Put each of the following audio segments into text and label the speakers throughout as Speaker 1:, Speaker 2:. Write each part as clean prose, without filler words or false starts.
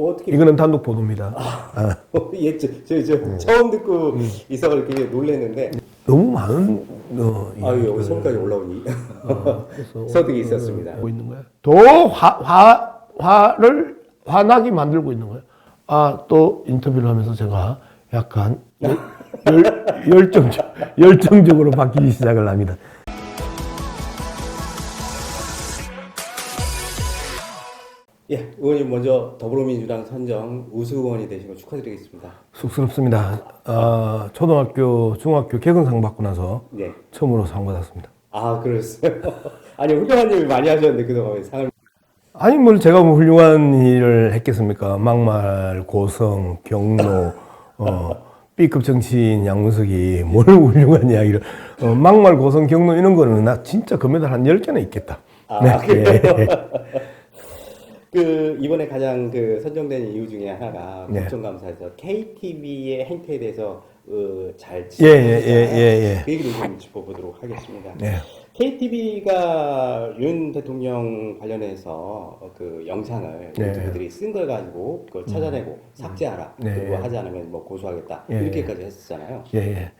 Speaker 1: 어떻게
Speaker 2: 이거는 단독 보도입니다.
Speaker 1: 예, 처음 듣고 있어서 이렇게 놀랐는데
Speaker 2: 너무 많은
Speaker 1: 여기
Speaker 2: 이야기를
Speaker 1: 서울까지 올라오니
Speaker 2: 그래서
Speaker 1: 서득이 있었습니다.
Speaker 2: 하고 있는 거예요. 더 화를 화나게 만들고 있는 거예요. 또 인터뷰를 하면서 제가 약간 열정적으로 바뀌기 시작을 합니다.
Speaker 1: 예, 의원님 먼저 더불어민주당 선정 우수 의원이 되신 거 축하드리겠습니다.
Speaker 2: 쑥스럽습니다. 초등학교, 중학교 개근상 받고 나서
Speaker 1: 네.
Speaker 2: 처음으로 상 받았습니다.
Speaker 1: 그랬어요. 아니 훌륭한 일 많이 하셨는데 그동안 상을
Speaker 2: 아니 제가 훌륭한 일을 했겠습니까? 막말, 고성, 경로, B급 정치인 양문석이 뭘 훌륭한 이야기를 막말, 고성, 경로 이런 거는 나 진짜 금메달 한 10개나 있겠다.
Speaker 1: 그래요? 이번에 가장 선정된 이유 중에 하나가
Speaker 2: 네.
Speaker 1: 국정감사에서 KTV의 행태에 대해서 잘
Speaker 2: 예.
Speaker 1: 그 얘기를 좀 짚어보도록 하겠습니다.
Speaker 2: 네.
Speaker 1: KTV가 윤 대통령 관련해서 영상을
Speaker 2: 네.
Speaker 1: 유튜브들이 쓴 걸 가지고 그걸 찾아내고 삭제하라.
Speaker 2: 네.
Speaker 1: 그리고 하지 않으면 고소하겠다.
Speaker 2: 예.
Speaker 1: 이렇게까지 했었잖아요.
Speaker 2: 예.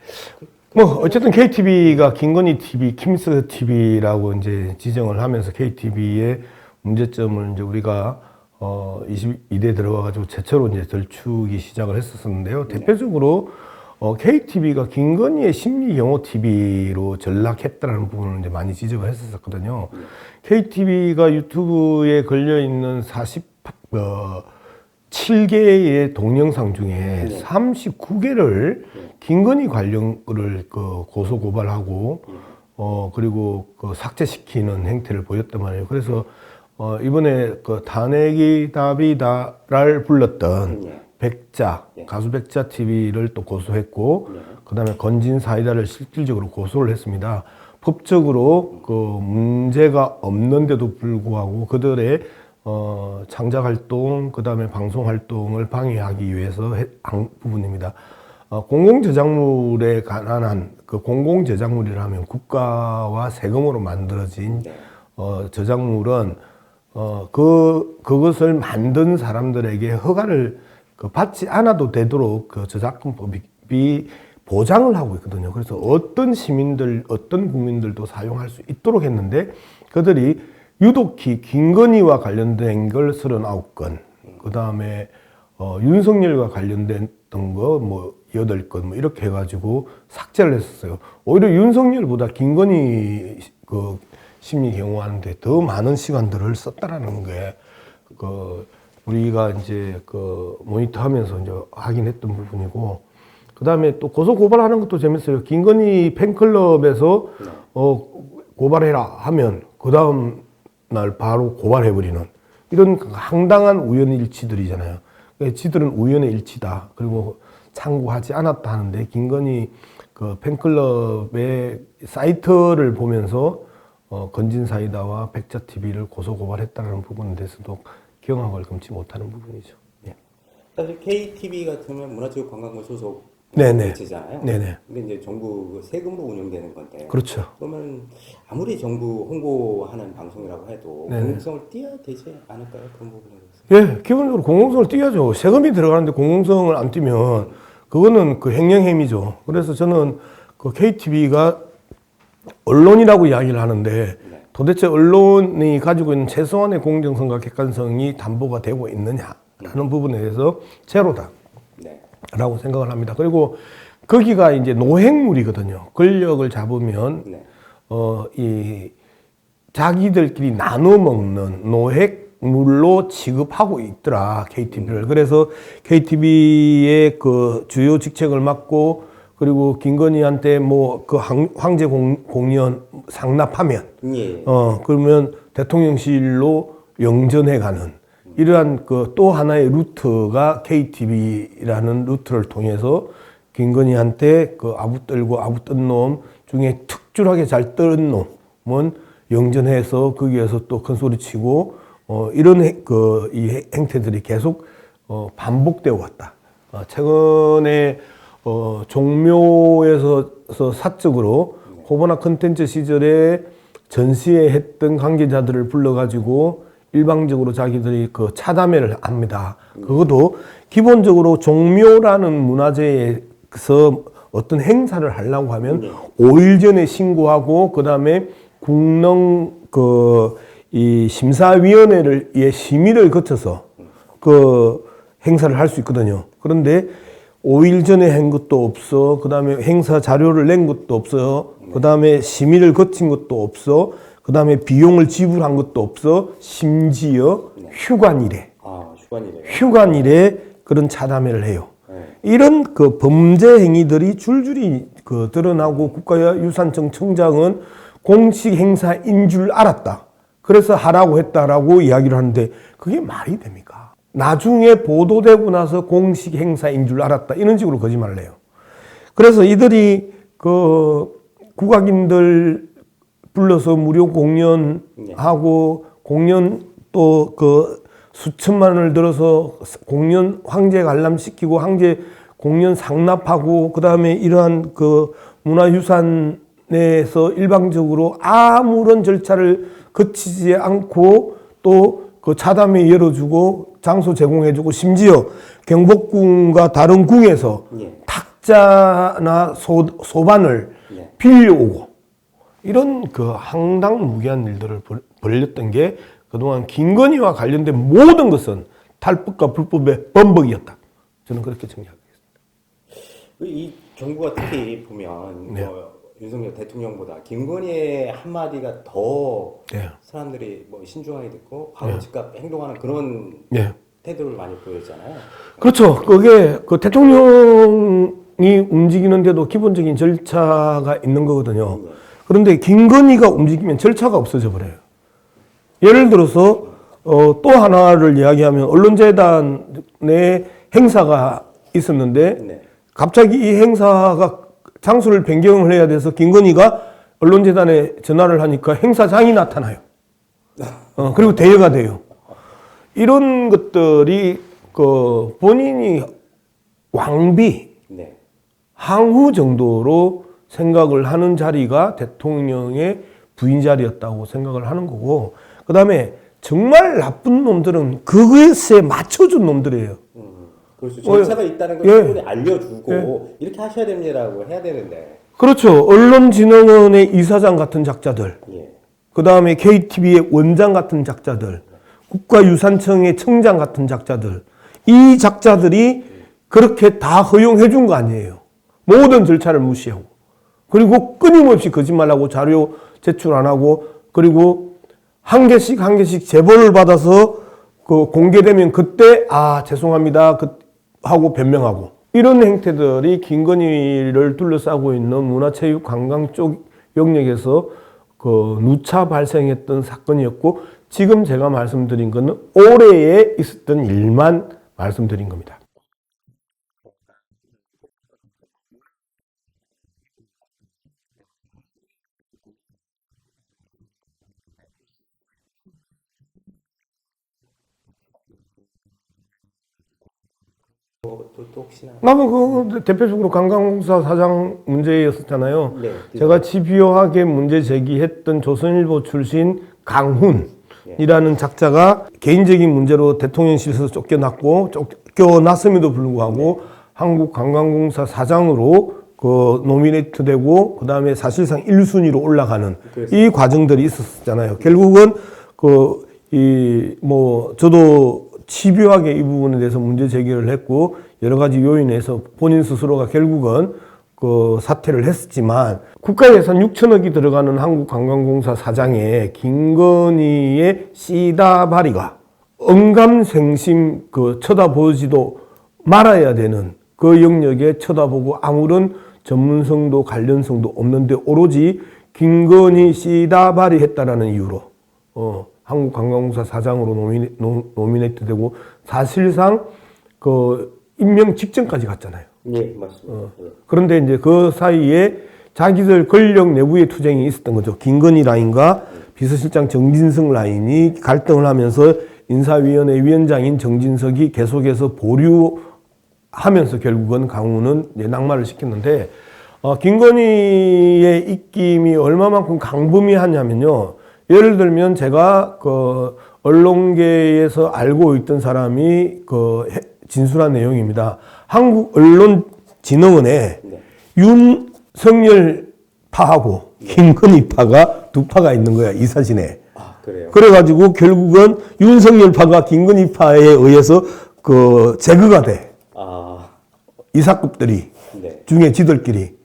Speaker 2: 어쨌든 KTV가 김건희 TV, 김스 TV라고 이제 지정을 하면서 KTV의 문제점을 이제 우리가 22대 들어와가지고 최초로 이제 들추기 시작을 했었는데요. 대표적으로 KTV가 김건희의 심리 경호 TV로 전락했다는 부분을 이제 많이 지적을 했었거든요. KTV가 유튜브에 걸려 있는 47개의 동영상 중에 39개를 김건희 관련을 고소 고발하고 그리고 삭제시키는 행태를 보였단 말이에요. 그래서 이번에 탄핵이 답이다를 불렀던 백자, 가수 백자 TV를 또 고소했고, 그 다음에 건진 사이다를 실질적으로 고소를 했습니다. 법적으로 문제가 없는데도 불구하고 그들의 창작 활동, 그 다음에 방송 활동을 방해하기 위해서 한 부분입니다. 공공저작물에 관한 공공저작물이라면 국가와 세금으로 만들어진 저작물은 그것을 만든 사람들에게 허가를 받지 않아도 되도록 저작권법이 보장을 하고 있거든요. 그래서 어떤 시민들, 어떤 국민들도 사용할 수 있도록 했는데 그들이 유독히 김건희와 관련된 걸 39건, 그 다음에 윤석열과 관련된 거 8건 이렇게 해가지고 삭제를 했었어요. 오히려 윤석열보다 김건희 심리 경호하는데 더 많은 시간들을 썼다라는 게 우리가 이제 모니터하면서 이제 확인했던 부분이고, 그 다음에 또 고소 고발하는 것도 재밌어요. 김건희 팬클럽에서 고발해라 하면 그 다음 날 바로 고발해버리는 이런 황당한 우연일치들이잖아요. 지들은 우연의 일치다. 그리고 창구하지 않았다 하는데 김건희 팬클럽의 사이트를 보면서 건진사이다와 백자TV를 고소고발했다는 부분에 대해서도 경악을 금치 못하는 부분이죠. 예.
Speaker 1: 사실 KTV 같으면 문화체육관광부 소속
Speaker 2: 네네.
Speaker 1: 매체잖아요.
Speaker 2: 네네.
Speaker 1: 근데 이제 정부 세금으로 운영되는 건데.
Speaker 2: 그렇죠.
Speaker 1: 그러면 아무리 정부 홍보하는 방송이라고 해도
Speaker 2: 네네.
Speaker 1: 공공성을 띄어야 되지 않을까요? 그런 부분에 대해서.
Speaker 2: 예, 기본적으로 공공성을 띄야죠. 세금이 들어가는데 공공성을 안 띄면 그거는 행영행위죠. 그래서 저는 KTV가 언론이라고 이야기를 하는데 도대체 언론이 가지고 있는 최소한의 공정성과 객관성이 담보가 되고 있느냐라는 부분에 대해서 제로다. 라고 생각을 합니다. 그리고 거기가 이제 노획물이거든요. 권력을 잡으면, 자기들끼리 나눠 먹는 노획물로 취급하고 있더라, KTV를. 그래서 KTV의 주요 직책을 맡고, 그리고 김건희한테 황제 공연 상납하면, 그러면 대통령실로 영전해가는 이러한 또 하나의 루트가 KTV라는 루트를 통해서 김건희한테 아부 떨고 아부 뜬 놈 중에 특출하게 잘 뜬 놈은 영전해서 거기에서 또 큰 소리 치고 이런 이 행태들이 계속 반복되어 왔다. 최근에 종묘에서 사적으로 코보나 컨텐츠 시절에 전시회 했던 관계자들을 불러가지고 일방적으로 자기들이 그 차담회를 합니다. 그것도 기본적으로 종묘라는 문화재에서 어떤 행사를 하려고 하면 5일 전에 신고하고 그다음에 국능 이 심사위원회의 심의를 거쳐서 그 행사를 할 수 있거든요. 그런데 5일 전에 한 것도 없어. 그다음에 행사 자료를 낸 것도 없어. 그다음에 심의를 거친 것도 없어. 그다음에 비용을 지불한 것도 없어. 심지어 휴관일에 휴관일에 그런 차담회를 해요. 이런 그 범죄 행위들이 줄줄이 그 드러나고 국가유산청 청장은 공식 행사인 줄 알았다. 그래서 하라고 했다라고 이야기를 하는데 그게 말이 됩니까? 나중에 보도되고 나서 공식 행사인 줄 알았다. 이런 식으로 거짓말을 해요. 그래서 이들이 그 국악인들 불러서 무료 공연하고 공연 또 그 수천만 원을 들어서 공연 황제 관람시키고 황제 공연 상납하고 그다음에 이러한 그 문화유산에서 일방적으로 아무런 절차를 거치지 않고 또 그 차담회 열어주고 장소 제공해주고 심지어 경복궁과 다른 궁에서 탁자나 소반을 빌려오고 이런 그 황당무계한 일들을 벌였던 게 그동안 김건희와 관련된 모든 것은 탈법과 불법의 범벅이었다. 저는 그렇게 정리하겠습니다.
Speaker 1: 이 정부가 특히 보면 뭐 윤석열 대통령보다 김건희의 한마디가 더 사람들이 뭐 신중하게 듣고 바로 즉각 행동하는 그런 태도를 많이 보였잖아요.
Speaker 2: 그렇죠. 그게 그 대통령이 움직이는데도 기본적인 절차가 있는 거거든요. 그런데 김건희가 움직이면 절차가 없어져 버려요. 예를 들어서 또 하나를 이야기하면 언론재단의 행사가 있었는데 갑자기 이 행사가 장소를 변경을 해야 돼서 김건희가 언론재단에 전화를 하니까 행사장이 나타나요. 그리고 대여가 돼요. 이런 것들이 그 본인이 왕비, 항후 정도로 생각을 하는 자리가 대통령의 부인 자리였다고 생각을 하는 거고, 그 다음에 정말 나쁜 놈들은 그것에 맞춰준 놈들이에요.
Speaker 1: 그렇죠. 절차가 있다는 걸 충분히 알려주고 이렇게 하셔야 됩니다라고 해야 되는데.
Speaker 2: 그렇죠. 언론진흥원의 이사장 같은 작자들, 그 다음에 KTV의 원장 같은 작자들, 국가유산청의 청장 같은 작자들, 이 작자들이 그렇게 다 허용해 준 거 아니에요. 모든 절차를 무시하고. 그리고 끊임없이 거짓말하고 자료 제출 안 하고, 그리고 한 개씩 제보를 받아서 그 공개되면 그때 죄송합니다 하고 변명하고, 이런 행태들이 김건희를 둘러싸고 있는 문화체육관광 쪽 영역에서 그 누차 발생했던 사건이었고, 지금 제가 말씀드린 것은 올해에 있었던 일만 말씀드린 겁니다.
Speaker 1: 또 혹시나
Speaker 2: 나는 그 대표적으로 관광공사 사장 문제였었잖아요. 제가 집요하게 문제 제기했던 조선일보 출신 강훈이라는 작자가 개인적인 문제로 대통령실에서 쫓겨났음에도 불구하고 한국관광공사 사장으로 그 노미네이트되고 그 다음에 사실상 1순위로 올라가는 이 과정들이 있었잖아요. 결국은 저도 집요하게 이 부분에 대해서 문제 제기를 했고, 여러 가지 요인에서 본인 스스로가 결국은 그 사퇴를 했었지만, 국가 예산 6천억이 들어가는 한국관광공사 사장의 김건희의 씨다바리가 언감생심 쳐다보지도 말아야 되는 그 영역에 쳐다보고 아무런 전문성도 관련성도 없는데 오로지 김건희 씨다바리 했다라는 이유로 한국관광공사 사장으로 노미네이트 되고, 사실상 그 임명 직전까지 갔잖아요.
Speaker 1: 맞습니다.
Speaker 2: 그런데 이제 그 사이에 자기들 권력 내부의 투쟁이 있었던 거죠. 김건희 라인과 비서실장 정진석 라인이 갈등을 하면서 인사위원회 위원장인 정진석이 계속해서 보류하면서 결국은 강훈은 낙마를 시켰는데, 김건희의 입김이 얼마만큼 강범위하냐면요. 예를 들면 제가 그 언론계에서 알고 있던 사람이 그 진술한 내용입니다. 한국언론진흥원에
Speaker 1: 네.
Speaker 2: 윤석열 파하고 김건희 파가 두 파가 있는 거야, 이 사진에.
Speaker 1: 아, 그래요?
Speaker 2: 그래가지고 결국은 윤석열 파가 김건희 파에 의해서 그 제거가 돼.
Speaker 1: 아,
Speaker 2: 이사급들이
Speaker 1: 네.
Speaker 2: 중에 지들끼리.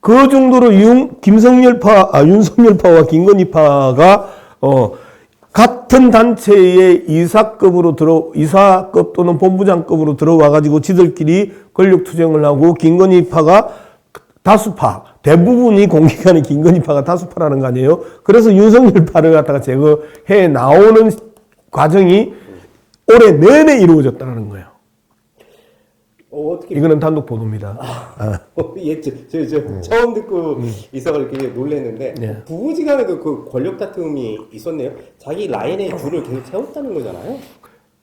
Speaker 2: 그 정도로 윤석열 파와 김건희 파가 같은 단체의 이사급 또는 본부장급으로 들어와가지고 지들끼리 권력 투쟁을 하고 김건희 파가 다수파, 대부분이 공개하는 김건희 파가 다수파라는 거 아니에요? 그래서 윤석열 파를 갖다가 제거해 나오는 과정이 올해 내내 이루어졌다는 거예요.
Speaker 1: 어떻게
Speaker 2: 이거는 단독 보도입니다.
Speaker 1: 예, 처음 듣고 있어서 이렇게 놀랐는데
Speaker 2: 네.
Speaker 1: 부부지간에도 그 권력 다툼이 있었네요. 자기 라인에 줄을 계속 세웠다는 거잖아요.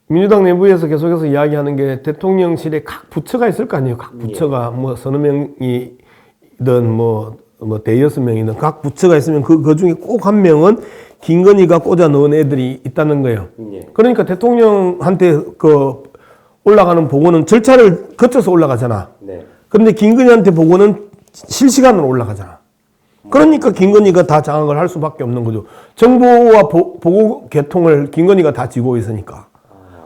Speaker 2: 민주당 내부에서 계속해서 이야기하는 게 대통령실에 각 부처가 있을 거 아니에요. 각 부처가 뭐 서너 명이든 뭐 대여섯 명이든 각 부처가 있으면 그 중에 꼭 한 명은 김건희가 꽂아 넣은 애들이 있다는 거예요.
Speaker 1: 예.
Speaker 2: 그러니까 대통령한테 그 올라가는 보고는 절차를 거쳐서 올라가잖아.
Speaker 1: 네.
Speaker 2: 그런데 김건희한테 보고는 실시간으로 올라가잖아. 그러니까 김건희가 다 장악을 할 수밖에 없는 거죠. 정보와 보고 개통을 김건희가 다 쥐고 있으니까.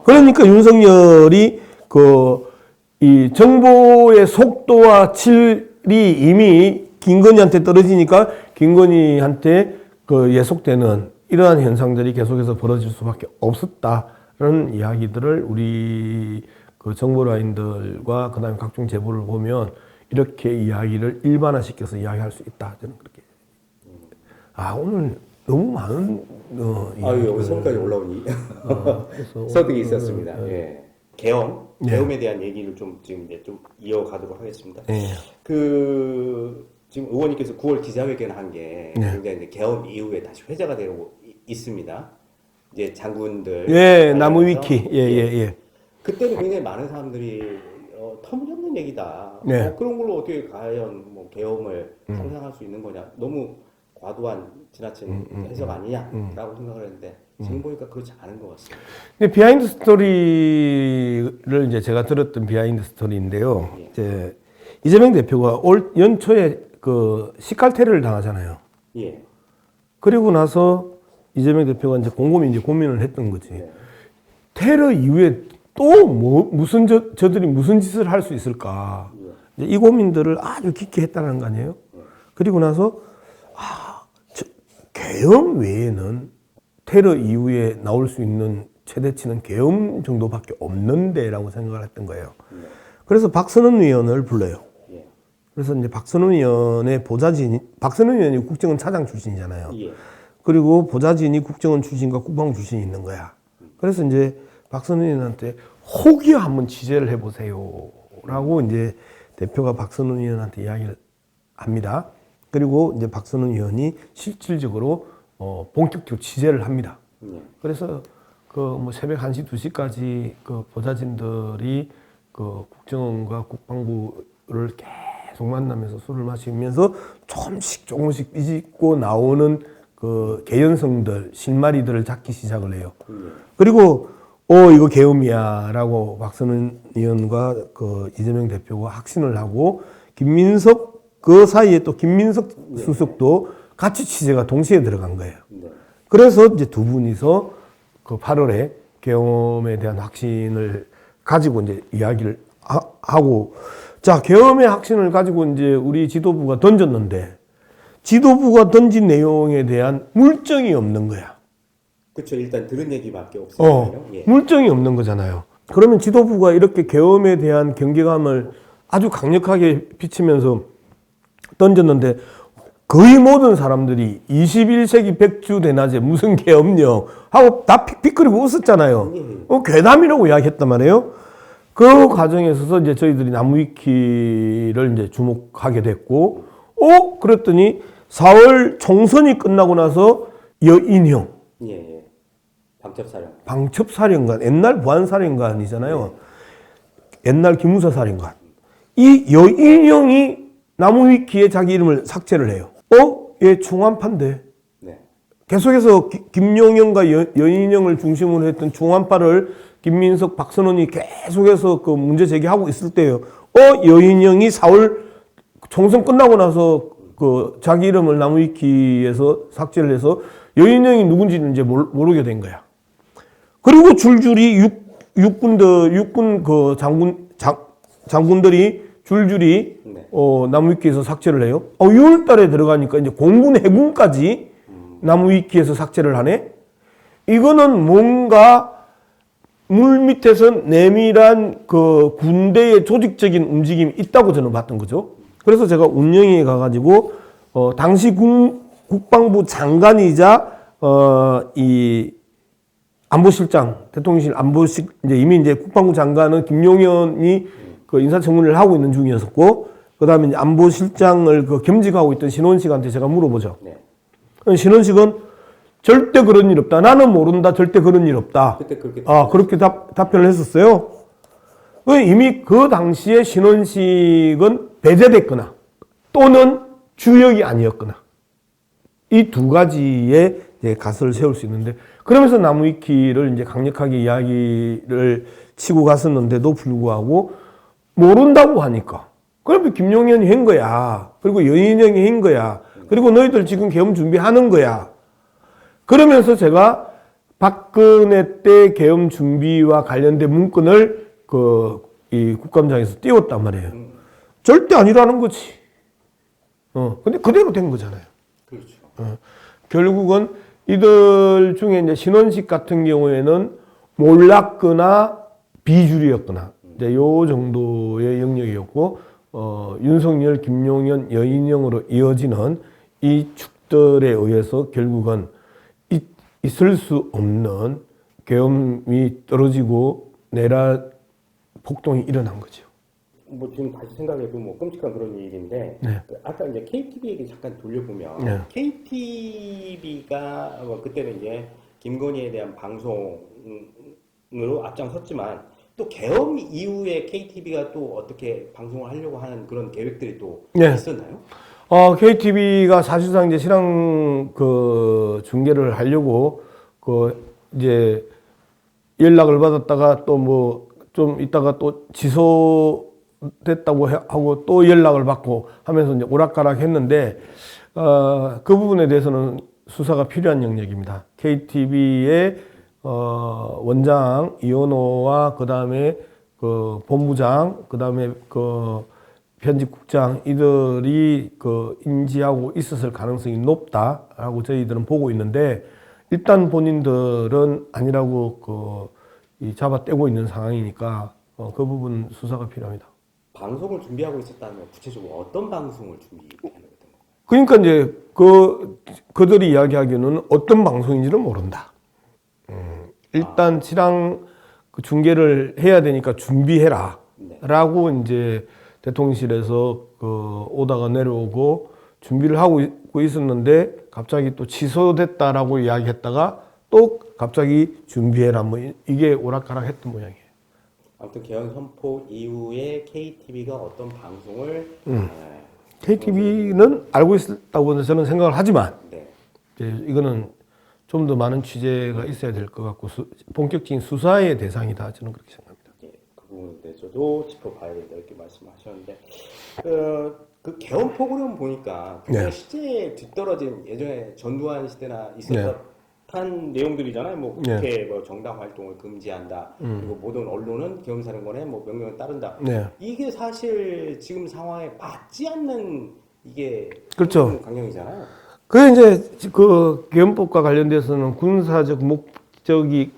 Speaker 2: 그러니까 윤석열이 이 정보의 속도와 질이 이미 김건희한테 떨어지니까 김건희한테 예속되는 이러한 현상들이 계속해서 벌어질 수밖에 없었다는 이야기들을 우리 정보 라인들과 그다음에 각종 제보를 보면 이렇게 이야기를 일반화시켜서 이야기할 수 있다. 저는 그렇게. 오늘 너무 많은
Speaker 1: 여기서까지 올라오니 설득이 있었습니다. 예. 계엄에 대한 얘기를 좀 지금 이제 좀 이어가도록 하겠습니다. 지금 의원님께서 9월 기자회견 한 게 굉장히 이제 계엄 이후에 다시 회자가 되고 있습니다. 이제 장군들
Speaker 2: 나무 위키
Speaker 1: 그때는 굉장히 많은 사람들이 터무니없는 얘기다. 그런 걸로 어떻게 과연 뭐 계엄을 상상할 수 있는 거냐? 너무 과도한 지나친 해석 아니냐라고 생각을 했는데 지금 보니까 그렇지 않은 것 같습니다.
Speaker 2: 근데 비하인드 스토리를 이제 제가 들었던 비하인드 스토리인데요. 이제 이재명 대표가 올 연초에 식칼퇴를 당하잖아요.
Speaker 1: 예.
Speaker 2: 그리고 나서 이재명 대표가 이제 곰곰이 이제 고민을 했던 거지. 테러 이후에 또 저들이 무슨 짓을 할 수 있을까? 이제 이 고민들을 아주 깊게 했다는 거 아니에요? 그리고 나서 계엄 외에는 테러 이후에 나올 수 있는 최대치는 계엄 정도밖에 없는데라고 생각을 했던 거예요. 그래서 박선원 의원을 불러요. 그래서 이제 박선원 의원의 박선원 의원이 국정원 차장 출신이잖아요. 그리고 보좌진이 국정원 출신과 국방부 출신이 있는 거야. 그래서 이제 박선원 의원한테 혹여 한번 취재를 해보세요라고 이제 대표가 박선원 의원한테 이야기를 합니다. 그리고 이제 박선원 의원이 실질적으로 본격적으로 취재를 합니다. 그래서 뭐 새벽 1시, 2시까지 보좌진들이 국정원과 국방부를 계속 만나면서 술을 마시면서 조금씩 삐집고 나오는 개연성들, 실마리들을 잡기 시작을 해요. 그리고 이거 계엄이야라고 박선원 의원과 이재명 대표가 확신을 하고 김민석 그 사이에 또 김민석 수석도 같이 취재가 동시에 들어간 거예요. 그래서 이제 두 분이서 8월에 계엄에 대한 확신을 가지고 이제 이야기를 하고, 자, 계엄의 확신을 가지고 이제 우리 지도부가 던졌는데, 지도부가 던진 내용에 대한 물증이 없는 거야.
Speaker 1: 그렇죠. 일단 들은 얘기밖에 없어요.
Speaker 2: 물증이 없는 거잖아요. 그러면 지도부가 이렇게 계엄에 대한 경계감을 아주 강력하게 비치면서 던졌는데 거의 모든 사람들이 21세기 백주 대낮에 무슨 계엄령 하고 다 픽픽거리고 웃었잖아요. 괴담이라고 이야기했단 말이에요. 그 과정에 있어서 이제 저희들이 나무위키를 이제 주목하게 됐고, 그랬더니 4월 총선이 끝나고 나서 여인형. 방첩사령관. 옛날 보안사령관이잖아요. 옛날 기무사 사령관. 이 여인형이 나무위키에 자기 이름을 삭제를 해요. 얘 충암파인데. 계속해서 김용현과 여인영을 중심으로 했던 중환파를 김민석, 박선원이 계속해서 그 문제 제기하고 있을 때예요. 여인영이 4월 총선 끝나고 나서 그 자기 이름을 나무위키에서 삭제를 해서 여인영이 누군지는 이제 모르게 된 거야. 그리고 줄줄이 육군 그 장군들이 줄줄이
Speaker 1: 네.
Speaker 2: 나무위키에서 삭제를 해요. 6월 달에 들어가니까 이제 공군 해군까지 나무위키에서 삭제를 하네. 이거는 뭔가 물 밑에서 내밀한 그 군대의 조직적인 움직임이 있다고 저는 봤던 거죠. 그래서 제가 운영위에 가가지고 당시 국방부 장관이자 이 안보실장, 대통령실 안보실 이제 이미 이제 국방부 장관은 김용현이 그 인사청문회를 하고 있는 중이었었고, 그다음에 이제 안보실장을 그 겸직하고 있던 신원식한테 제가 물어보죠.
Speaker 1: 네.
Speaker 2: 신원식은 절대 그런 일 없다. 나는 모른다. 절대 그런 일 없다.
Speaker 1: 그때 그렇게
Speaker 2: 그렇게 답변을 했었어요. 이미 그 당시에 신원식은 배제됐거나 또는 주역이 아니었거나 이 두 가지의 이제 가설을 세울 수 있는데, 그러면서 나무위키를 이제 강력하게 이야기를 치고 갔었는데도 불구하고 모른다고 하니까, 그러면 김용현이 한 거야. 그리고 여인영이 한 거야. 그리고 너희들 지금 계엄 준비하는 거야. 그러면서 제가 박근혜 때 계엄 준비와 관련된 문건을 이 국감장에서 띄웠단 말이에요. 절대 아니라는 거지. 근데 그대로 된 거잖아요.
Speaker 1: 그렇죠.
Speaker 2: 결국은 이들 중에 이제 신원식 같은 경우에는 몰랐거나 비주류였거나 이제 요 정도의 영역이었고, 윤석열, 김용현, 여인영으로 이어지는 이 축들에 의해서 결국은 있을 수 없는 계엄이 떨어지고 내란 폭동이 일어난 거죠.
Speaker 1: 뭐 지금 다시 생각해도 뭐 끔찍한 그런 일인데,
Speaker 2: 네.
Speaker 1: 아까 이제 KTV 얘기 잠깐 돌려보면
Speaker 2: 네.
Speaker 1: KTV가 그때는 이제 김건희에 대한 방송으로 앞장섰지만 또 계엄 이후에 KTV가 또 어떻게 방송을 하려고 하는 그런 계획들이 또
Speaker 2: 네.
Speaker 1: 있었나요?
Speaker 2: KTV가 사실상 이제 실황 그 중계를 하려고 이제 연락을 받았다가 또 뭐 좀 있다가 또 취소됐다고 하고 또 연락을 받고 하면서 이제 오락가락 했는데, 그 부분에 대해서는 수사가 필요한 영역입니다. KTV의 원장 이현호와 그다음에 그 본부장, 그다음에 그 편집국장 이들이 인지하고 있었을 가능성이 높다라고 저희들은 보고 있는데, 일단 본인들은 아니라고 잡아떼고 있는 상황이니까 그 부분 수사가 필요합니다.
Speaker 1: 방송을 준비하고 있었다면 구체적으로 어떤 방송을 준비하려고 했던 건가요?
Speaker 2: 그러니까 이제 그들이 이야기하기에는 어떤 방송인지는 모른다. 일단 실황 중계를 해야 되니까 준비해라.
Speaker 1: 네.
Speaker 2: 라고 이제 대통령실에서 오다가 내려오고 준비를 하고 있었는데 갑자기 또 취소됐다라고 이야기했다가 또 갑자기 준비해라. 뭐 이게 오락가락 했던 모양이에요.
Speaker 1: 아무튼 개헌 선포 이후에 KTV가 어떤 방송을
Speaker 2: KTV는 알고 있었다고 저는 생각을 하지만,
Speaker 1: 네.
Speaker 2: 이거는 좀 더 많은 취재가 있어야 될 것 같고 본격적인 수사의 대상이다, 저는 그렇게 생각합니다.
Speaker 1: 예, 그 부분에 대해서도 짚어봐야 된다 이렇게 말씀하셨는데, 그 개헌 프로그램 보니까
Speaker 2: 네.
Speaker 1: 실제 뒤떨어진 예전에 전두환 시대나 있었던 내용들이잖아요. 뭐 국회 뭐 정당 활동을 금지한다. 그리고 모든 언론은 계엄사령관의 뭐 명령을 따른다.
Speaker 2: 네.
Speaker 1: 이게 사실 지금 상황에 맞지 않는 이게
Speaker 2: 그렇죠.
Speaker 1: 강령이잖아요.
Speaker 2: 그 이제 계엄법과 관련돼서는 군사적 목적이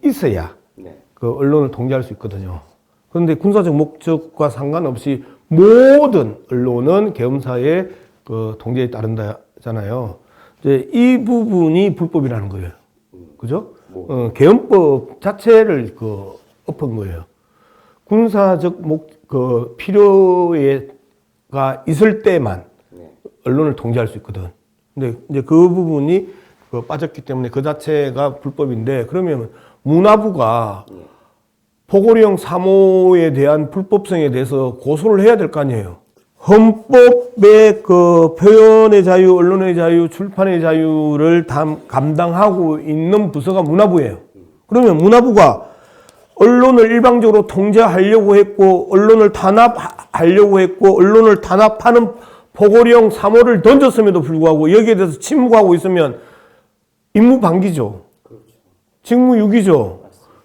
Speaker 2: 있어야
Speaker 1: 네.
Speaker 2: 언론을 통제할 수 있거든요. 그런데 군사적 목적과 상관없이 모든 언론은 계엄사의 통제에 따른다잖아요. 이제 이 부분이 불법이라는 거예요. 그죠? 계엄법 자체를 엎은 거예요. 군사적 필요가 있을 때만 언론을 통제할 수 있거든. 근데 이제 그 부분이 빠졌기 때문에 그 자체가 불법인데, 그러면 문화부가 포고령 3호에 대한 불법성에 대해서 고소를 해야 될 거 아니에요. 헌법의 그 표현의 자유, 언론의 자유, 출판의 자유를 감당하고 있는 부서가 문화부예요. 그러면 문화부가 언론을 일방적으로 통제하려고 했고, 언론을 탄압하려고 했고, 언론을 탄압하는 포고령 3호를 던졌음에도 불구하고 여기에 대해서 침묵하고 있으면 임무방기죠. 직무유기죠.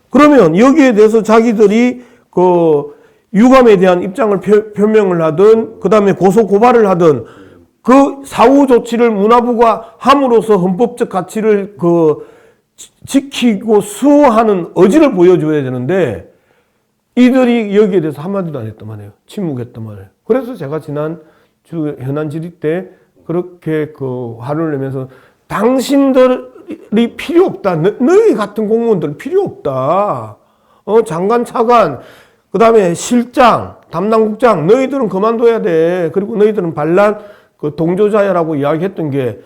Speaker 2: 그러면 여기에 대해서 자기들이 그 유감에 대한 입장을 표명을 하든, 그 다음에 고소 고발을 하든, 그 사후 조치를 문화부가 함으로써 헌법적 가치를 지키고 수호하는 의지를 보여줘야 되는데, 이들이 여기에 대해서 한마디도 안 했단 말이에요. 침묵했단 말이에요. 그래서 제가 지난 주 현안 질의 때 그렇게 화를 내면서 당신들이 필요 없다. 너희 같은 공무원들 필요 없다. 장관, 차관, 그 다음에 실장, 담당국장, 너희들은 그만둬야 돼. 그리고 너희들은 반란 동조자야라고 이야기했던 게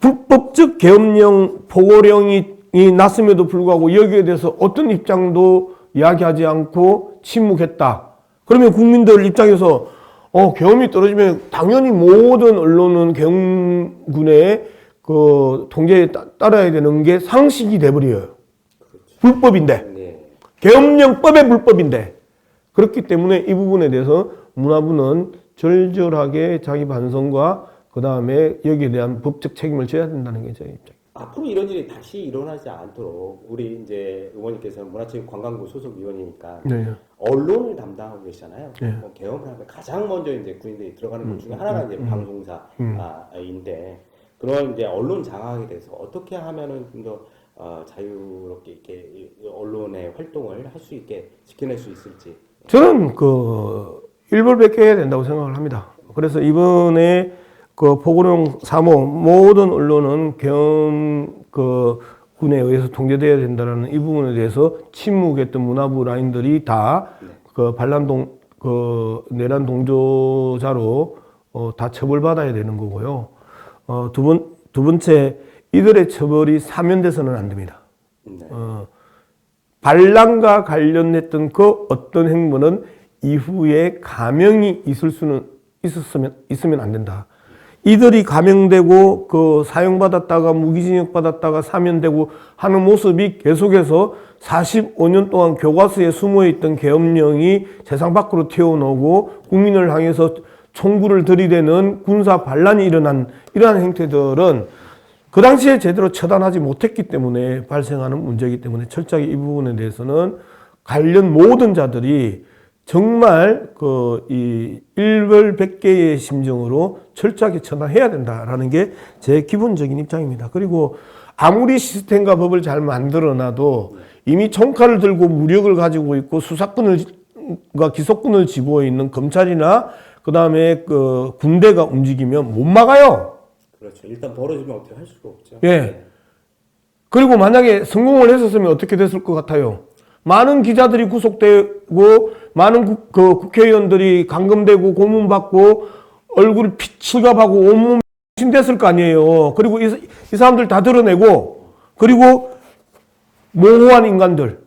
Speaker 2: 불법적 계엄령, 포고령이 났음에도 불구하고 여기에 대해서 어떤 입장도 이야기하지 않고 침묵했다. 그러면 국민들 입장에서 계엄이 떨어지면 당연히 모든 언론은 계엄군의 통제에 따라야 되는 게 상식이 돼버려요. 불법인데.
Speaker 1: 네.
Speaker 2: 계엄령법의 불법인데. 그렇기 때문에 이 부분에 대해서 문화부는 절절하게 자기 반성과 그 다음에 여기에 대한 법적 책임을 져야 된다는 게 제 입장입니다.
Speaker 1: 앞으로 이런 일이 다시 일어나지 않도록 우리 이제 의원님께서는 문화체육관광부 소속 위원이니까
Speaker 2: 네.
Speaker 1: 언론을 담당하고 계시잖아요.
Speaker 2: 네.
Speaker 1: 계엄을 하면 가장 먼저 이제 군인들이 들어가는 것 중에 하나가 이제 방송사인데 그런 이제 언론 장악에 대해서 어떻게 하면은 좀 더 자유롭게 이렇게 언론의 활동을 할 수 있게 지켜낼 수 있을지. 저는
Speaker 2: 일벌백계해야 된다고 생각을 합니다. 그래서 이번에 포고령 3호 모든 언론은 군에 의해서 통제돼야 된다는 이 부분에 대해서 침묵했던 문화부 라인들이 다 내란 동조자로 다 처벌받아야 되는 거고요. 두 번째, 이들의 처벌이 사면돼서는 안 됩니다.
Speaker 1: 네.
Speaker 2: 반란과 관련했던 그 어떤 행위는 이후에 감형이 있으면 안 된다. 이들이 감형되고 사형받았다가 무기징역 받았다가 사면되고 하는 모습이 계속해서 45년 동안 교과서에 숨어있던 계엄령이 세상 밖으로 튀어나오고 국민을 향해서 총구를 들이대는 군사 반란이 일어난 이러한 행태들은 그 당시에 제대로 처단하지 못했기 때문에 발생하는 문제이기 때문에 철저하게 이 부분에 대해서는 관련 모든 자들이 정말 이 일벌백계의 심정으로 철저하게 처단해야 된다라는 게 제 기본적인 입장입니다. 그리고 아무리 시스템과 법을 잘 만들어놔도 이미 총칼을 들고 무력을 가지고 있고 수사권과 기소권을 쥐고 있는 검찰이나 그 다음에 군대가 움직이면 못 막아요.
Speaker 1: 그렇죠. 일단 벌어지면 어떻게 할 수가 없죠.
Speaker 2: 예. 그리고 만약에 성공을 했었으면 어떻게 됐을 것 같아요? 많은 기자들이 구속되고 많은 국회의원들이 감금되고 고문받고 얼굴 피칠갑하고 온몸 신됐을 거 아니에요. 그리고 이 사람들 다 드러내고 그리고 모호한 인간들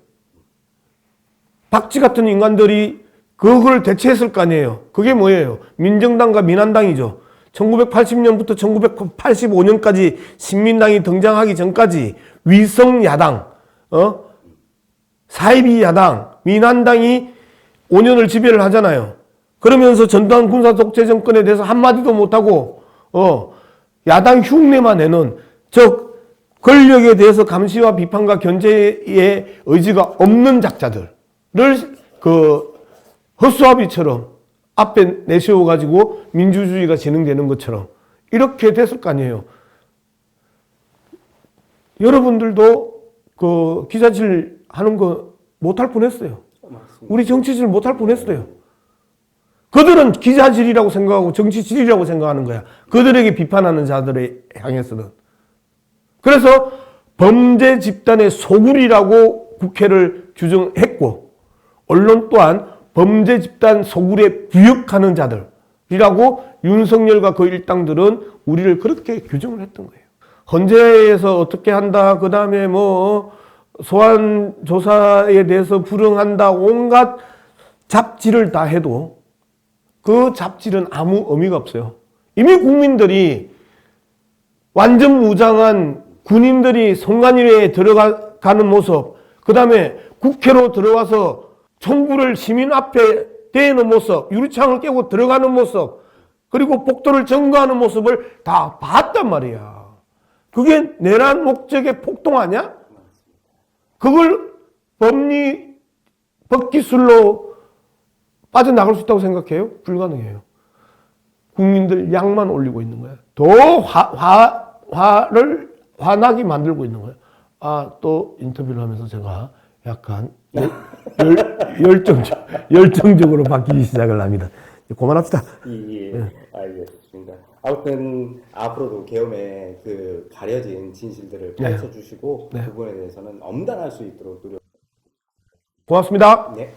Speaker 2: 박쥐 같은 인간들이 그걸 대체했을 거 아니에요. 그게 뭐예요? 민정당과 민한당이죠. 1980년부터 1985년까지 신민당이 등장하기 전까지 위성야당, 사이비 야당, 민한당이 5년을 지배를 하잖아요. 그러면서 전두환 군사 독재 정권에 대해서 한마디도 못하고, 야당 흉내만 내는, 즉, 권력에 대해서 감시와 비판과 견제의 의지가 없는 작자들을 헛수아비처럼 앞에 내세워가지고 민주주의가 진행되는 것처럼 이렇게 됐을 거 아니에요. 여러분들도 기자질 하는 거 못할 뻔했어요. 우리 정치질 못할 뻔했어요. 그들은 기자질이라고 생각하고 정치질이라고 생각하는 거야. 그들에게 비판하는 자들에 향해서는. 그래서 범죄 집단의 소굴이라고 국회를 규정했고 언론 또한 범죄 집단 소굴에 부역하는 자들이라고 윤석열과 그 일당들은 우리를 그렇게 규정을 했던 거예요. 헌재에서 어떻게 한다, 그 다음에 소환 조사에 대해서 불응한다, 온갖 잡지를 다 해도 그 잡질은 아무 의미가 없어요. 이미 국민들이 완전 무장한 군인들이 선관위에 들어가는 모습, 그 다음에 국회로 들어와서 총구를 시민 앞에 대는 모습, 유리창을 깨고 들어가는 모습, 그리고 복도를 점거하는 모습을 다 봤단 말이야. 그게 내란 목적의 폭동 아니야? 그걸 법기술로 빠져나갈 수 있다고 생각해요? 불가능해요. 국민들 양만 올리고 있는 거야. 더 화나게 만들고 있는 거야. 또 인터뷰를 하면서 제가 약간 열정적으로 바뀌기 시작을 합니다. 그만합시다.
Speaker 1: 예, 알겠습니다. 아무튼 앞으로도 계엄의 그 가려진 진실들을 파헤쳐 주시고
Speaker 2: 네.
Speaker 1: 그 부분에 대해서는 엄단할 수 있도록 노력.
Speaker 2: 고맙습니다.
Speaker 1: 네.